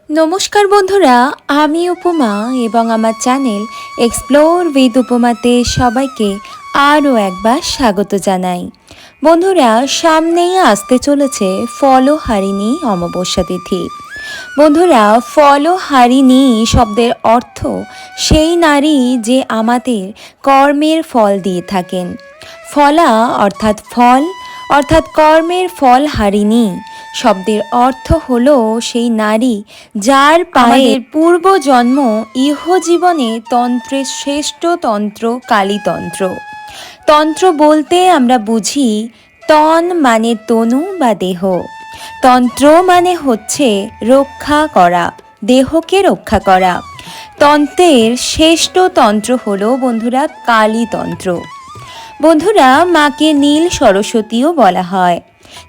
নমস্কার বন্ধুরা, আমি উপমা এবং আমার চ্যানেল এক্সপ্লোর উইথ উপমাতে সবাইকে আরও একবার স্বাগত জানাই। বন্ধুরা, সামনেই আসতে চলেছে ফলহারিণী অমাবস্যা তিথি। বন্ধুরা, ফলহারিণী শব্দের অর্থ সেই নারী যে আমাদের কর্মের ফল দিয়ে থাকেন। ফলা অর্থাৎ ফল, অর্থাৎ কর্মের ফল হারিণী শব্দের অর্থ হলো সেই নারী যার পায়ের পূর্বজন্ম ইহজীবনে তন্ত্রের শ্রেষ্ঠ তন্ত্র কালীতন্ত্র। তন্ত্র বলতে আমরা বুঝি তন মানে তনু বা দেহ, তন্ত্র মানে হচ্ছে রক্ষা করা, দেহকে রক্ষা করা। তন্ত্রের শ্রেষ্ঠ তন্ত্র হলো বন্ধুরা কালীতন্ত্র। বন্ধুরা, মাকে নীল সরস্বতীও বলা হয়।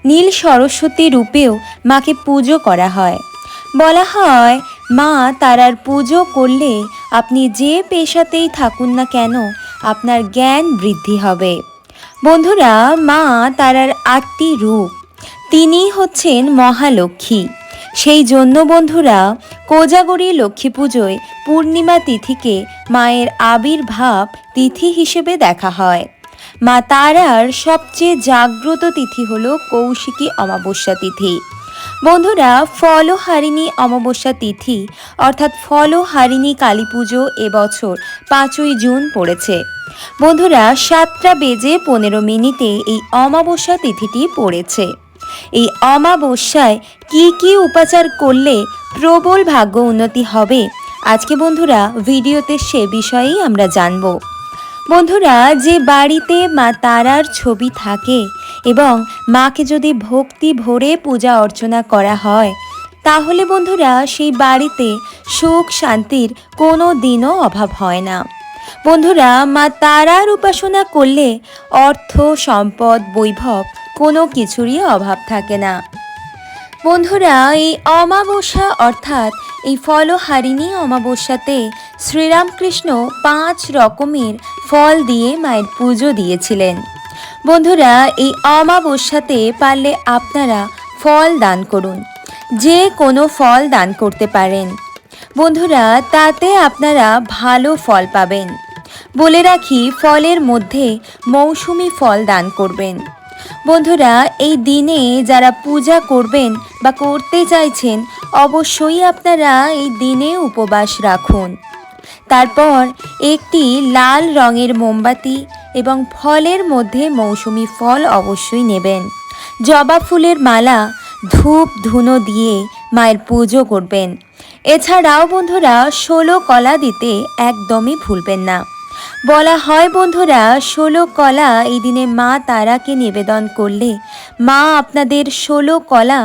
নীল সরস্বতী রূপেও মাকে পুজো করা হয়। বলা হয় মা তারার পুজো করলে আপনি যে পেশাতেই থাকুন না কেন আপনার জ্ঞান বৃদ্ধি হবে। বন্ধুরা, মা তারার 8টি রূপ, তিনি হচ্ছেন মহালক্ষ্মী। সেই জন্য বন্ধুরা, কোজাগরী লক্ষ্মী পুজোয় পূর্ণিমা তিথিকে মায়ের আবির্ভাব তিথি হিসেবে দেখা হয়। মা তারার সবচেয়ে জাগ্রত তিথি হলো কৌশিকী অমাবস্যা তিথি। বন্ধুরা, ফলহারিণী অমাবস্যা তিথি অর্থাৎ ফলহারিণী কালী পুজো এবছর 5ই জুন পড়েছে। বন্ধুরা, 7:15 এই অমাবস্যা তিথিটি পড়েছে। এই অমাবস্যায় কি উপাচার করলে প্রবল ভাগ্য উন্নতি হবে, আজকে বন্ধুরা ভিডিওতে সে বিষয়েই আমরা জানব। বন্ধুরা, যে বাড়িতে মা তারার ছবি থাকে এবং মাকে যদি ভক্তি ভরে পূজা অর্চনা করা হয়, তাহলে বন্ধুরা সেই বাড়িতে সুখ শান্তির কোনো দিনও অভাব হয় না। বন্ধুরা, মা তারার উপাসনা করলে অর্থ সম্পদ বৈভব কোনো কিছুরই অভাব থাকে না। বন্ধুরা, এই অমাবস্যা অর্থাৎ এই ফলহারিণী অমাবস্যাতে শ্রীরামকৃষ্ণ 5 রকমের ফল দিয়ে মায়ের পুজো দিয়েছিলেন। বন্ধুরা, এই অমাবস্যাতে পারলে আপনারা ফল দান করুন, যে কোনো ফল দান করতে পারেন। বন্ধুরা, তাতে আপনারা ভালো ফল পাবেন। বলে রাখি, ফলের মধ্যে মৌসুমি ফল দান করবেন। বন্ধুরা, এই দিনে যারা পূজা করবেন বা করতে চাইছেন, অবশ্যই আপনারা এই দিনে উপবাস রাখুন। তারপর একটি লাল রঙের মোমবাতি এবং ফলের মধ্যে মৌসুমি ফল অবশ্যই নেবেন। জবা ফুলের মালা, ধূপ ধুনো দিয়ে মায়ের পুজো করবেন। এছাড়াও বন্ধুরা 16 কলা দিতে একদমই ভুলবেন না। বলা হয় বন্ধুরা, 16 কলা এই দিনে মা তারাকে নিবেদন করলে মা আপনাদের 16 কলা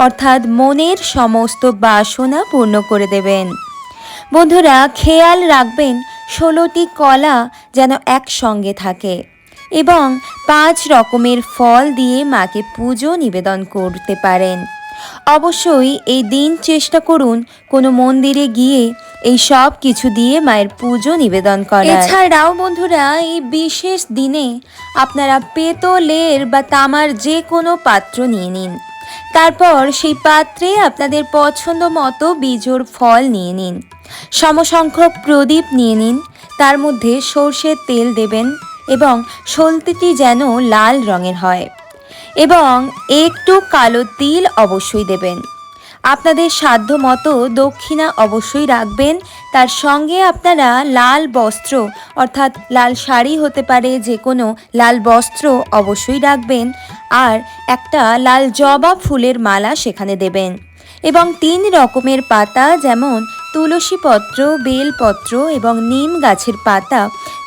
অর্থাৎ মনের সমস্ত বাসনা পূর্ণ করে দেবেন। বন্ধুরা, খেয়াল রাখবেন 16টি কলা যেন একসঙ্গে থাকে এবং 5 রকমের ফল দিয়ে মাকে পুজো নিবেদন করতে পারেন। অবশ্যই এই দিন চেষ্টা করুন কোনো মন্দিরে গিয়ে এই সব কিছু দিয়ে মায়ের পুজো নিবেদন করার। এছাড়াও বন্ধুরা, এই বিশেষ দিনে আপনারা পেতলের বা তামার যে কোনো পাত্র নিয়ে নিন। তারপর সেই পাত্রে আপনাদের পছন্দ মতো বিজোড় ফল নিয়ে নিন। সমসংখ্যক প্রদীপ নিয়ে নিন, তার মধ্যে সর্ষের তেল দেবেন এবং সলতেটি যেন লাল রঙের হয় এবং একটু কালো তিল অবশ্যই দেবেন। আপনাদের সাধ্য মতো দক্ষিণা অবশ্যই রাখবেন। তার সঙ্গে আপনারা লাল বস্ত্র অর্থাৎ লাল শাড়ি হতে পারে, যে কোনো লাল বস্ত্র অবশ্যই রাখবেন আর একটা লাল জবা ফুলের মালা সেখানে দেবেন এবং 3 রকমের পাতা যেমন তুলসী পত্র, বেলপত্র এবং নিম গাছের পাতা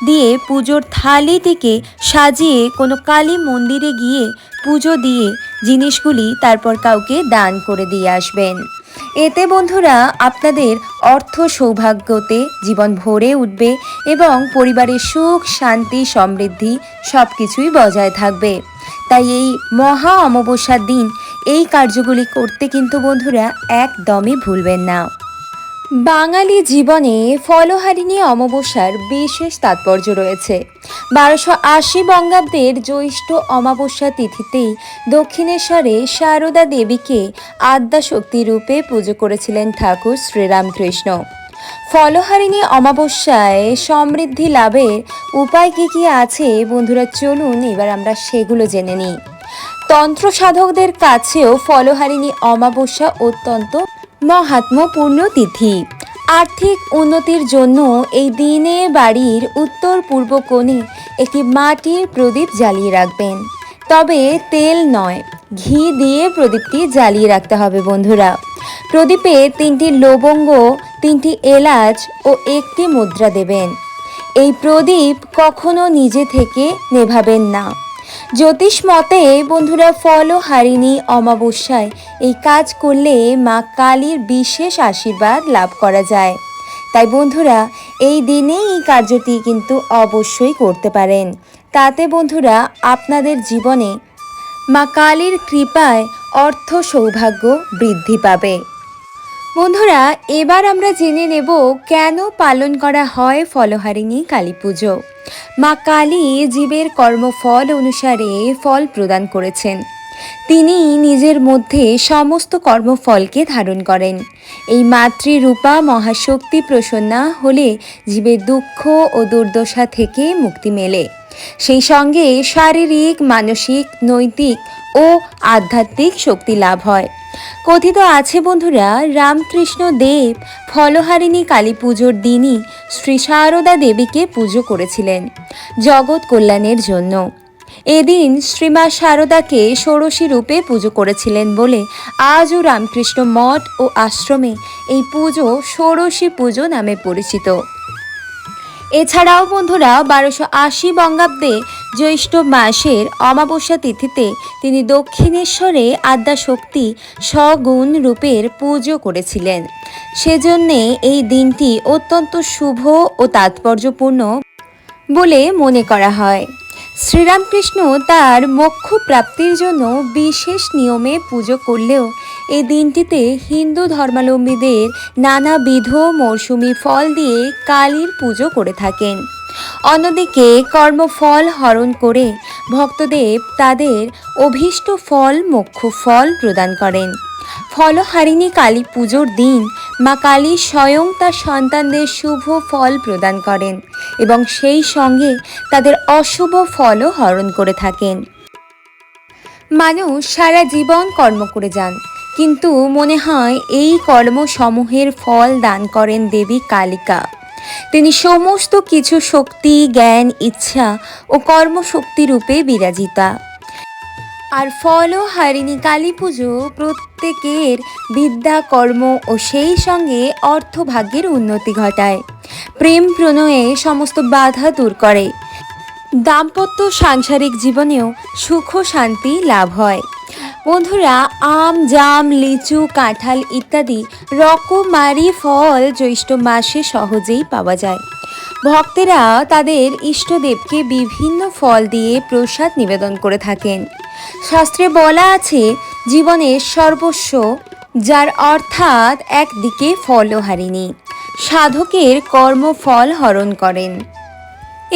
দিয়ে পুজোর থালিটিকে সাজিয়ে কোনো কালী মন্দিরে গিয়ে পুজো দিয়ে জিনিসগুলি তারপর কাউকে দান করে দিয়ে আসবেন। এতে বন্ধুরা আপনাদের অর্থ সৌভাগ্যতে জীবন ভরে উঠবে এবং পরিবারের সুখ শান্তি সমৃদ্ধি সব কিছুই বজায় থাকবে। তাই এই মহা অমাবস্যার দিন এই কার্যগুলি করতে কিন্তু বন্ধুরা একদমই ভুলবেন না। বাঙালি জীবনে ফলহারিণী অমাবস্যার বিশেষ তাৎপর্য রয়েছে। 1280 বঙ্গাব্দের জ্যৈষ্ঠ অমাবস্যা তিথিতেই দক্ষিণেশ্বরে সারদা দেবীকে আদ্যাশক্তি রূপে পুজো করেছিলেন ঠাকুর শ্রীরামকৃষ্ণ। ফলহারিণী অমাবস্যায় সমৃদ্ধি লাভের উপায় কি আছে বন্ধুরা, চলুন এবার আমরা সেগুলো জেনে নিই। তন্ত্র সাধকদের কাছেও ফলহারিণী অমাবস্যা অত্যন্ত মহাত্ম্যপূর্ণ তিথি। আর্থিক উন্নতির জন্য এই দিনে বাড়ির উত্তর পূর্ব কোণে একটি মাটির প্রদীপ জ্বালিয়ে রাখবেন, তবে তেল নয়, ঘি দিয়ে প্রদীপটি জ্বালিয়ে রাখতে হবে বন্ধুরা। প্রদীপে 3টি লবঙ্গ, 3টি এলাচ ও একটি মুদ্রা দেবেন। এই প্রদীপ কখনো নিজে থেকে নেভাবেন না। জ্যোতিষ মতে বন্ধুরা, ফলহারিণী অমাবস্যায় এই কাজ করলে মা কালীর বিশেষ আশীর্বাদ লাভ করা যায়। তাই বন্ধুরা, এই দিনে এই কার্যটি কিন্তু অবশ্যই করতে পারেন। তাতে বন্ধুরা আপনাদের জীবনে মা কালীর কৃপায় অর্থ সৌভাগ্য বৃদ্ধি পাবে। বন্ধুরা, এবার আমরা জেনে নেব কেন পালন করা হয় ফলহারিণী কালী পুজো। মা কালী জীবের কর্মফল অনুসারে ফল প্রদান করেছেন। তিনি নিজের মধ্যে সমস্ত কর্মফলকে ধারণ করেন। এই মাতৃরূপা মহাশক্তি প্রসন্না হলে জীবের দুঃখ ও দুর্দশা থেকে মুক্তি মেলে। সেই সঙ্গে শারীরিক, মানসিক, নৈতিক ও আধ্যাত্মিক শক্তি লাভ হয়। কথিত আছে বন্ধুরা, রামকৃষ্ণ দেব ফলহারিণী কালী পুজোর দিনই শ্রী সারদা দেবীকে পুজো করেছিলেন জগৎ কল্যাণের জন্য। এদিন শ্রীমা সারদাকে ষোড়শী রূপে পুজো করেছিলেন বলে আজও রামকৃষ্ণ মঠ ও আশ্রমে এই পুজো ষোড়শী পুজো নামে পরিচিত। এছাড়াও বন্ধুরা 1280 বঙ্গাব্দে জ্যৈষ্ঠ মাসের অমাবস্যা তিথিতে তিনি দক্ষিণেশ্বরে আদ্যাশক্তি সগুণ রূপের পুজো করেছিলেন। সেজন্যে এই দিনটি অত্যন্ত শুভ ও তাৎপর্যপূর্ণ বলে মনে করা হয়। শ্রীরামকৃষ্ণ তার মোক্ষ প্রাপ্তির জন্য বিশেষ নিয়মে পুজো করলেও এই দিনটিতে হিন্দু ধর্মাবলম্বীদের নানাবিধ মরশুমি ফল দিয়ে কালীর পুজো করে থাকেন। অন্যদিকে কর্মফল হরণ করে ভক্তদেব তাদের অভীষ্ট ফল, মোক্ষ ফল প্রদান করেন। ফলহারিণী কালী পুজোর দিন মা কালী স্বয়ং তার সন্তানদের শুভ ফল প্রদান করেন এবং সেই সঙ্গে তাদের অশুভ ফলও হরণ করে থাকেন। মানুষ সারা জীবন কর্ম করে যান, কিন্তু মনে হয় এই কর্মসমূহের ফল দান করেন দেবী কালিকা। তিনি সমস্ত কিছু শক্তি, জ্ঞান, ইচ্ছা ও কর্মশক্তি রূপে বিরাজিতা। আর ফলহারিণী কালী পুজো প্রত্যেকের বিদ্যা, কর্ম ও সেই সঙ্গে অর্থভাগ্যের উন্নতি ঘটায়। প্রেম প্রণয়ে সমস্ত বাধা দূর করে। দাম্পত্য সাংসারিক জীবনেও সুখ শান্তি লাভ হয়। বন্ধুরা, আম, জাম, লিচু, কাঁঠাল ইত্যাদি রকমারি ফল জ্যৈষ্ঠ মাসে সহজেই পাওয়া যায়। ভক্তেরা তাদের ইষ্টদেবকে বিভিন্ন ফল দিয়ে প্রসাদ নিবেদন করে থাকেন। শাস্ত্রে বলা আছে, জীবনের সর্বস্ব যার, অর্থাৎ একদিকে ফলহারিণী, সাধকের কর্মফল হরণ করেন।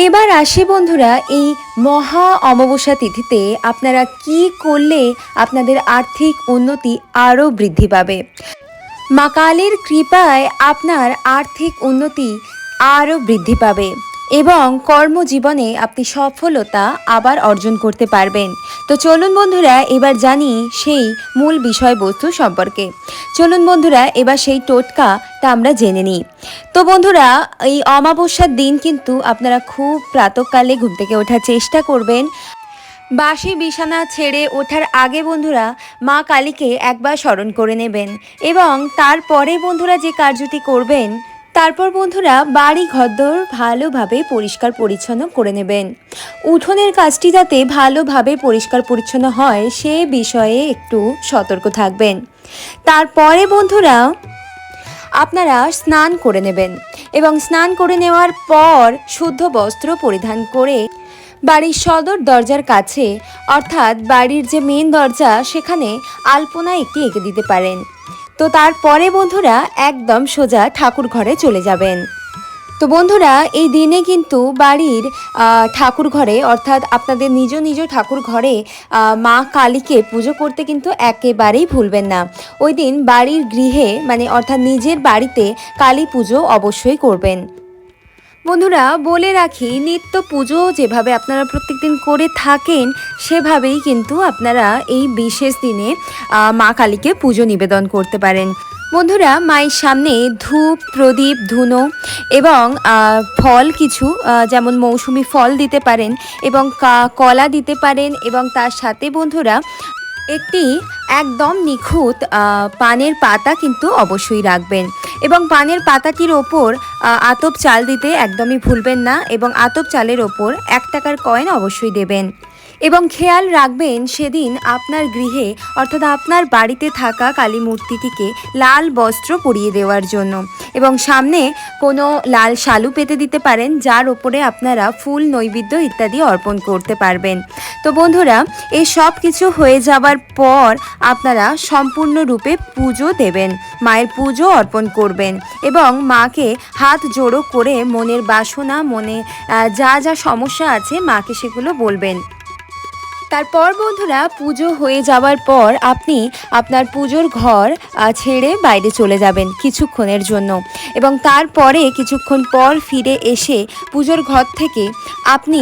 এবার আসি বন্ধুরা, এই মহা অমাবস্যা তিথিতে আপনারা কি করলে আপনাদের আর্থিক উন্নতি আরও বৃদ্ধি পাবে। মা কালীর কৃপায় আপনার আর্থিক উন্নতি আরও বৃদ্ধি পাবে এবং কর্মজীবনে আপনি সফলতা আবার অর্জন করতে পারবেন। তো চলুন বন্ধুরা, এবার জানি সেই মূল বিষয়বস্তু সম্পর্কে। চলুন বন্ধুরা, এবার সেই টোটকাটা আমরা জেনে নিই। তো বন্ধুরা, এই অমাবস্যার দিন কিন্তু আপনারা খুব প্রাতঃকালে ঘুম থেকে ওঠার চেষ্টা করবেন। বাসি বিছানা ছেড়ে ওঠার আগে বন্ধুরা মা কালীকে একবার স্মরণ করে নেবেন এবং তারপরে বন্ধুরা যে কার্যটি করবেন, তারপর বন্ধুরা বাড়ি ঘরদোর ভালোভাবে পরিষ্কার পরিচ্ছন্ন করে নেবেন। উঠোনের কাজটি যাতে ভালোভাবে পরিষ্কার পরিচ্ছন্ন হয় সে বিষয়ে একটু সতর্ক থাকবেন। তারপরে বন্ধুরা আপনারা স্নান করে নেবেন এবং স্নান করে নেওয়ার পর শুদ্ধ বস্ত্র পরিধান করে বাড়ির সদর দরজার কাছে, অর্থাৎ বাড়ির যে মেন দরজা, সেখানে আলপনা একটি এঁকে দিতে পারেন। তো তারপরে বন্ধুরা একদম সোজা ঠাকুর ঘরে চলে যাবেন। তো বন্ধুরা এই দিনে কিন্তু বাড়ির ঠাকুর ঘরে অর্থাৎ আপনাদের নিজ নিজ ঠাকুর ঘরে মা কালীকে পুজো করতে কিন্তু একেবারেই ভুলবেন না। ওই দিন বাড়ির গৃহে মানে অর্থাৎ নিজের বাড়িতে কালী পুজো অবশ্যই করবেন। বন্ধুরা বলে রাখি, নিত্য পুজো যেভাবে আপনারা প্রত্যেকদিন করে থাকেন সেভাবেই কিন্তু আপনারা এই বিশেষ দিনে মা কালীকে পুজো নিবেদন করতে পারেন। বন্ধুরা মায়ের সামনে ধূপ, প্রদীপ, ধুনো এবং ফল কিছু যেমন মৌসুমি ফল দিতে পারেন এবং কলা দিতে পারেন এবং তার সাথে বন্ধুরা একটি একদম নিখুঁত পানের পাতা কিন্তু অবশ্যই রাখবেন এবং পানের পাতাটির ওপর আতপ চাল দিতে একদমই ভুলবেন না এবং আতপ চালের ওপর 1 টাকার কয়েন অবশ্যই দেবেন। এবং খেয়াল রাখবেন সেদিন আপনার গৃহে অর্থাৎ আপনার বাড়িতে থাকা কালী মূর্তিটিকে লাল বস্ত্র পরিয়ে দেওয়ার জন্য এবং সামনে কোনো লাল শালু পেতে দিতে পারেন যার ওপরে আপনারা ফুল, নৈবেদ্য ইত্যাদি অর্পণ করতে পারবেন। তো বন্ধুরা এই সব কিছু হয়ে যাবার পর আপনারা সম্পূর্ণরূপে পুজো দেবেন, মায়ের পুজো অর্পণ করবেন এবং মাকে হাত জোড়ো করে মনের বাসনা, মনে যা যা সমস্যা আছে মাকে সেগুলো বলবেন। তারপর বন্ধুরা পুজো হয়ে যাওয়ার পর আপনি আপনার পুজোর ঘর ছেড়ে বাইরে চলে যাবেন কিছুক্ষণের জন্য এবং তারপরে কিছুক্ষণ পর ফিরে এসে পুজোর ঘর থেকে আপনি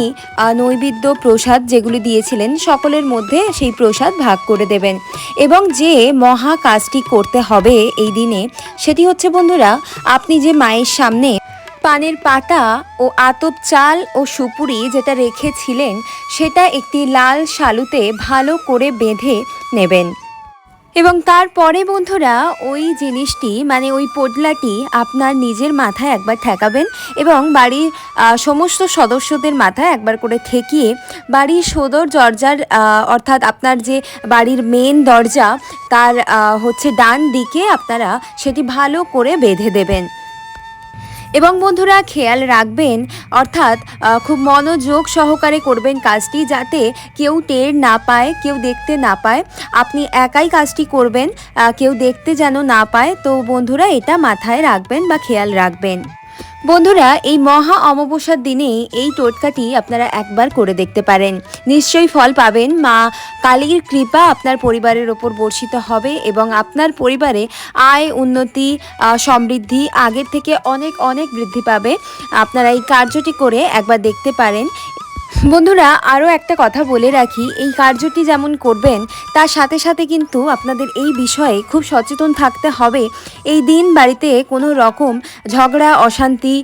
নৈবেদ্য, প্রসাদ যেগুলি দিয়েছিলেন সকলের মধ্যে সেই প্রসাদ ভাগ করে দেবেন এবং যে মহা কাজটি করতে হবে এই দিনে সেটি হচ্ছে বন্ধুরা, আপনি যে মায়ের সামনে পানের পাতা ও আতপ চাল ও সুপুরি যেটা রেখেছিলেন সেটা একটি লাল শালুতে ভালো করে বেঁধে নেবেন এবং তারপরে বন্ধুরা ওই জিনিসটি মানে ওই পোটলাটি আপনার নিজের মাথায় একবার ঠেকাবেন এবং বাড়ির সমস্ত সদস্যদের মাথায় একবার করে ঠেকিয়ে বাড়ির সদর দরজার অর্থাৎ আপনার যে বাড়ির মেন দরজা তার হচ্ছে ডান দিকে আপনারা সেটি ভালো করে বেঁধে দেবেন। এবং বন্ধুরা খেয়াল রাখবেন অর্থাৎ খুব মনোযোগ সহকারে করবেন কাজটি যাতে কেউ টের না পায়, কেউ দেখতে না পায়। আপনি একাই কাজটি করবেন, কেউ দেখতে যেন না পায়। তো বন্ধুরা এটা মাথায় রাখবেন বা খেয়াল রাখবেন। বন্ধুরা এই মহা অমাবস্যার দিনে এই টোটকাটি আপনারা একবার করে দেখতে পারেন, নিশ্চয়ই ফল পাবেন। মা কালীর কৃপা আপনার পরিবারের ওপর বর্ষিত হবে এবং আপনার পরিবারে আয়, উন্নতি, সমৃদ্ধি আগের থেকে অনেক অনেক বৃদ্ধি পাবে। আপনারা এই কার্যটি করে একবার দেখতে পারেন। বন্ধুরা আরও একটা কথা বলে রাখি, এই কার্যটি যেমন করবেন তার সাথে সাথে কিন্তু আপনাদের এই বিষয়ে খুব সচেতন থাকতে হবে। এই দিন বাড়িতে কোনো রকম ঝগড়া, অশান্তি,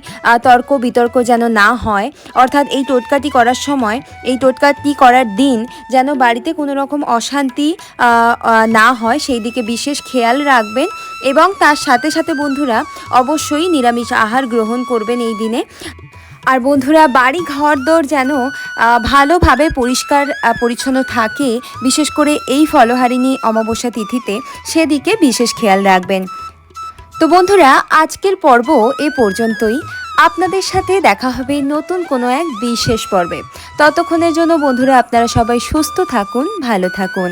তর্ক বিতর্ক যেন না হয়। অর্থাৎ এই টোটকাটি করার সময়, এই টোটকাটি করার দিন যেন বাড়িতে কোনো রকম অশান্তি না হয় সেই দিকে বিশেষ খেয়াল রাখবেন এবং তার সাথে সাথে বন্ধুরা অবশ্যই নিরামিষ আহার গ্রহণ করবেন এই দিনে। আর বন্ধুরা বাড়ি ঘরদোর যেন ভালোভাবে পরিষ্কার পরিচ্ছন্ন থাকে, বিশেষ করে এই ফলহারিণী অমাবস্যা তিথিতে সেদিকে বিশেষ খেয়াল রাখবেন। তো বন্ধুরা আজকের পর্ব এ পর্যন্তই। আপনাদের সাথে দেখা হবে নতুন কোনো এক বিশেষ পর্বে। ততক্ষণের জন্য বন্ধুরা আপনারা সবাই সুস্থ থাকুন, ভালো থাকুন।